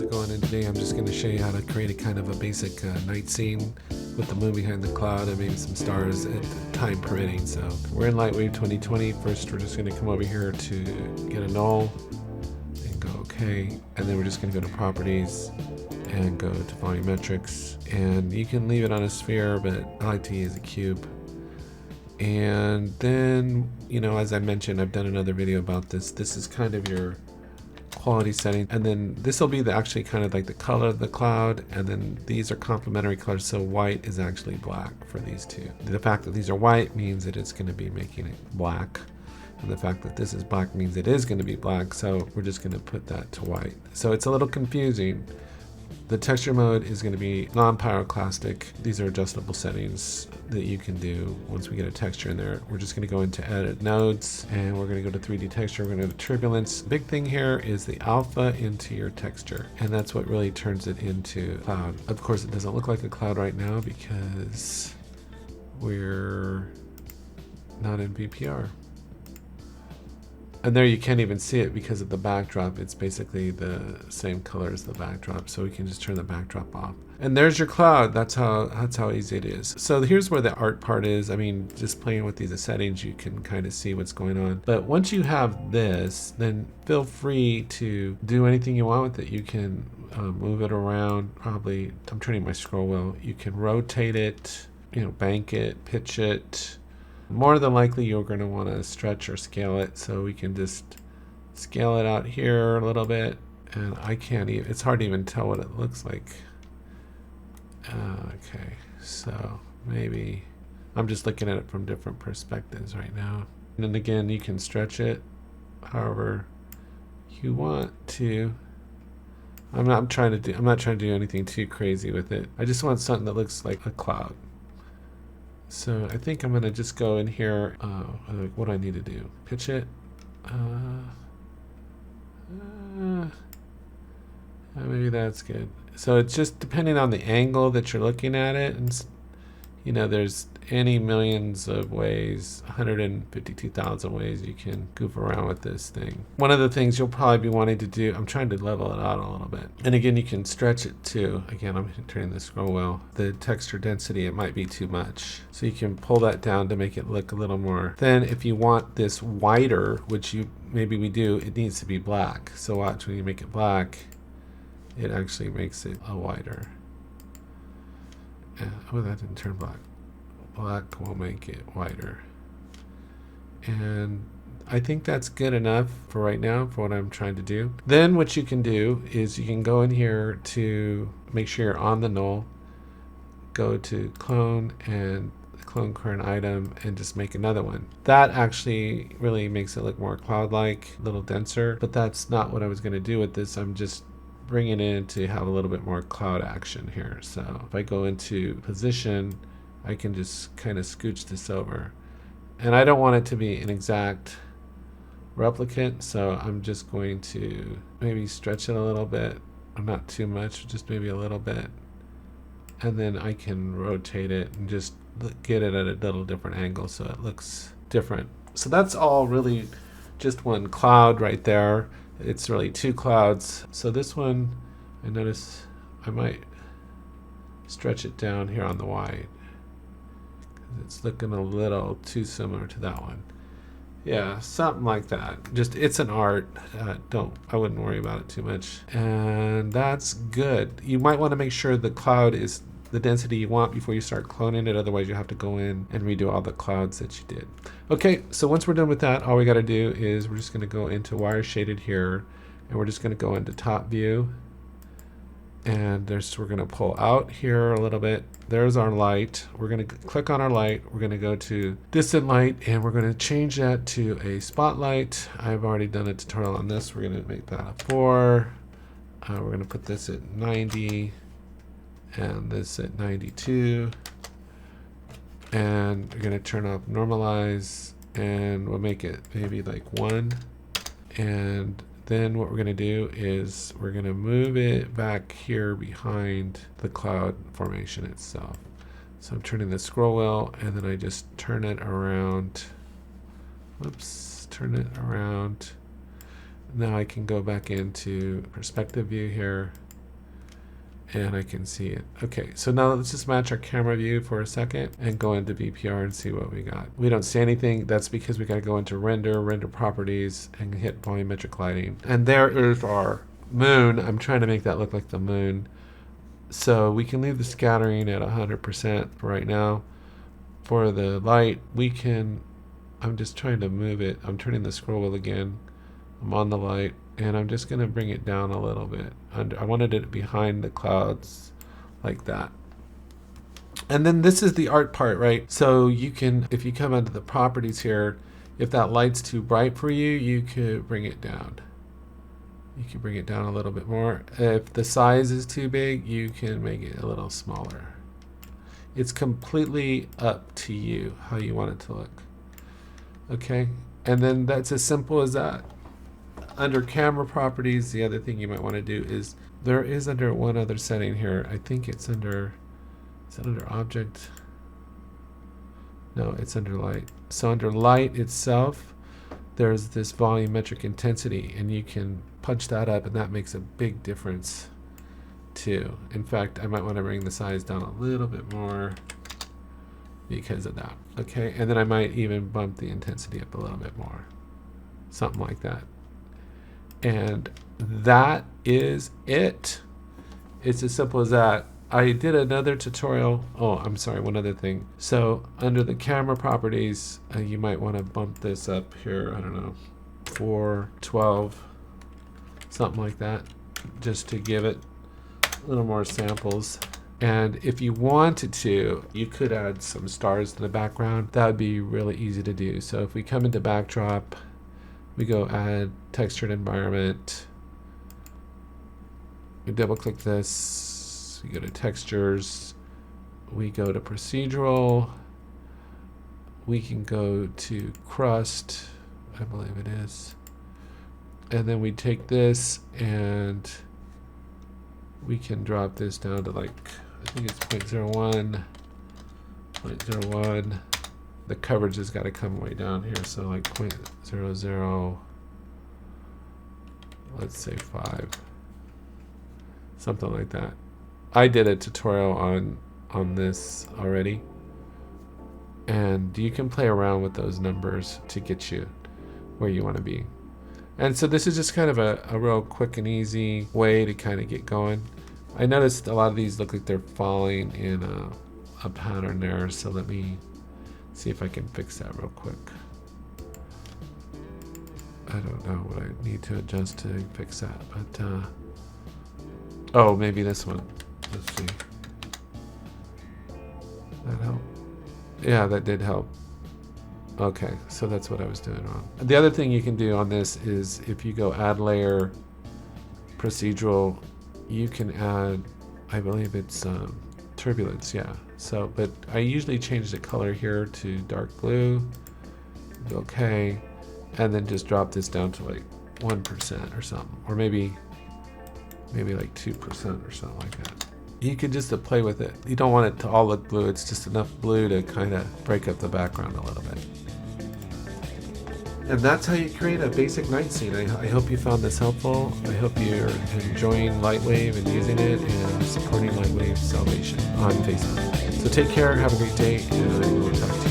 it going? And today I'm just going to show you how to create a kind of a basic night scene with the moon behind the cloud and maybe some stars at time permitting. So we're in LightWave 2020. First we're just going to come over here to get a null and go OK, and then we're just going to go to properties and go to volumetrics, and you can leave it on a sphere, but I like to use a cube. And then, you know, as I mentioned, I've done another video about this. This is kind of your quality setting, and then this will be actually kind of like the color of the cloud, and then these are complementary colors, so white is actually black for these two. The fact that these are white means that it's going to be making it black, and the fact that this is black means it is going to be black, so we're just going to put that to white. So it's a little confusing. The texture mode is going to be non-pyroclastic. These are adjustable settings that you can do once we get a texture in there. We're just going to go into edit nodes, and we're going to go to 3D texture. We're going to go to turbulence. Big thing here is the alpha into your texture, and that's what really turns it into cloud. Of course, it doesn't look like a cloud right now because we're not in VPR. And there you can't even see it because of the backdrop. It's basically the same color as the backdrop, so we can just turn the backdrop off. And there's your cloud. That's how easy it is. So here's where the art part is. I mean, just playing with these settings, you can kind of see what's going on. But once you have this, then feel free to do anything you want with it. You can move it around. Probably, I'm turning my scroll wheel. You can rotate it, you know, bank it, pitch it. More than likely you're going to want to stretch or scale it, so we can just scale it out here a little bit, and I can't even, it's hard to even tell what it looks like. Okay, so maybe I'm just looking at it from different perspectives right now. And then again, you can stretch it however you want to. I'm not trying to do anything too crazy with it. I just want something that looks like a cloud. So I think I'm going to just go in here, what do I need to do? Pitch it. Maybe that's good. So it's just depending on the angle that you're looking at it. And, you know, there's any millions of ways, 152,000 ways you can goof around with this thing. One of the things you'll probably be wanting to do, I'm trying to level it out a little bit. And again, you can stretch it too. Again, I'm turning the scroll wheel. The texture density, it might be too much. So you can pull that down to make it look a little more. Then if you want this whiter, which maybe we do, it needs to be black. So watch, when you make it black, it actually makes it a whiter. Oh, that didn't turn black. Black will make it whiter. And I think that's good enough for right now for what I'm trying to do. Then what you can do is you can go in here to make sure you're on the null, go to clone and clone current item and just make another one. That actually really makes it look more cloud-like, a little denser, but that's not what I was going to do with this. I'm just bringing it in to have a little bit more cloud action here. So if I go into position, I can just kind of scooch this over. And I don't want it to be an exact replicate, so I'm just going to maybe stretch it a little bit, or not too much, just maybe a little bit. And then I can rotate it and just get it at a little different angle so it looks different. So that's all really just one cloud right there. It's really two clouds. So this one, I notice I might stretch it down here on the white. It's looking a little too similar to that one. Yeah, something like that. Just, it's an art. I wouldn't worry about it too much. And that's good. You might want to make sure the cloud is the density you want before you start cloning it. Otherwise, you have to go in and redo all the clouds that you did. Okay, so once we're done with that, all we got to do is we're just going to go into wire shaded here, and we're just going to go into top view. And we're going to pull out here a little bit. There's our light. We're going to click on our light. We're going to go to distant light, and we're going to change that to a spotlight. I've already done a tutorial on this. We're going to make that a 4. We're going to put this at 90 and this at 92. And we're going to turn off normalize, and we'll make it maybe like 1. And then what we're going to do is we're going to move it back here behind the cloud formation itself. So I'm turning the scroll wheel, and then I just turn it around. Whoops, turn it around. Now I can go back into perspective view here, and I can see it. Okay, so now let's just match our camera view for a second and go into VPR and see what we got. We don't see anything. That's because we got to go into render properties, and hit volumetric lighting. And there is our moon. I'm trying to make that look like the moon. So we can leave the scattering at 100% for right now. For the light, we can, I'm just trying to move it. I'm turning the scroll wheel again. I'm on the light, and I'm just going to bring it down a little bit. I wanted it behind the clouds like that. And then this is the art part, right? So you can, if you come into the properties here, if that light's too bright for you, you could bring it down. You can bring it down a little bit more. If the size is too big, you can make it a little smaller. It's completely up to you how you want it to look. Okay, and then that's as simple as that. Under camera properties, the other thing you might want to do is, there is under one other setting here. I think it's under, is it under object? No, it's under light. So under light itself, there's this volumetric intensity, and you can punch that up, and that makes a big difference too. In fact, I might want to bring the size down a little bit more because of that. Okay, and then I might even bump the intensity up a little bit more, something like that. And that is it. It's as simple as that. I did another tutorial. Oh, I'm sorry, one other thing. So under the camera properties, you might want to bump this up here, I don't know, 412, something like that, just to give it a little more samples. And if you wanted to, you could add some stars in the background. That would be really easy to do. So if we come into backdrop, we go add textured environment, we double click this, we go to textures, we go to procedural, we can go to crust, I believe it is, and then we take this and we can drop this down to like, I think it's 0.01, 0.01. The coverage has got to come way down here, so like 0.00, let's say 5, something like that. I did a tutorial on this already, and you can play around with those numbers to get you where you want to be. And so this is just kind of a real quick and easy way to kind of get going. I noticed a lot of these look like they're falling in a pattern there, so let me see if I can fix that real quick. I don't know what I need to adjust to fix that, but oh, maybe this one. Let's see. That help? Yeah, that did help. Okay, so that's what I was doing wrong. The other thing you can do on this is if you go add layer, procedural, you can add, I believe it's turbulence, yeah. So, but I usually change the color here to dark blue, okay, and then just drop this down to like 1% or something, or maybe like 2% or something like that. You can just play with it. You don't want it to all look blue, it's just enough blue to kind of break up the background a little bit. And that's how you create a basic night scene. I hope you found this helpful. I hope you're enjoying LightWave and using it and supporting LightWave Salvation on Facebook. So take care, have a great day, and I will talk to you.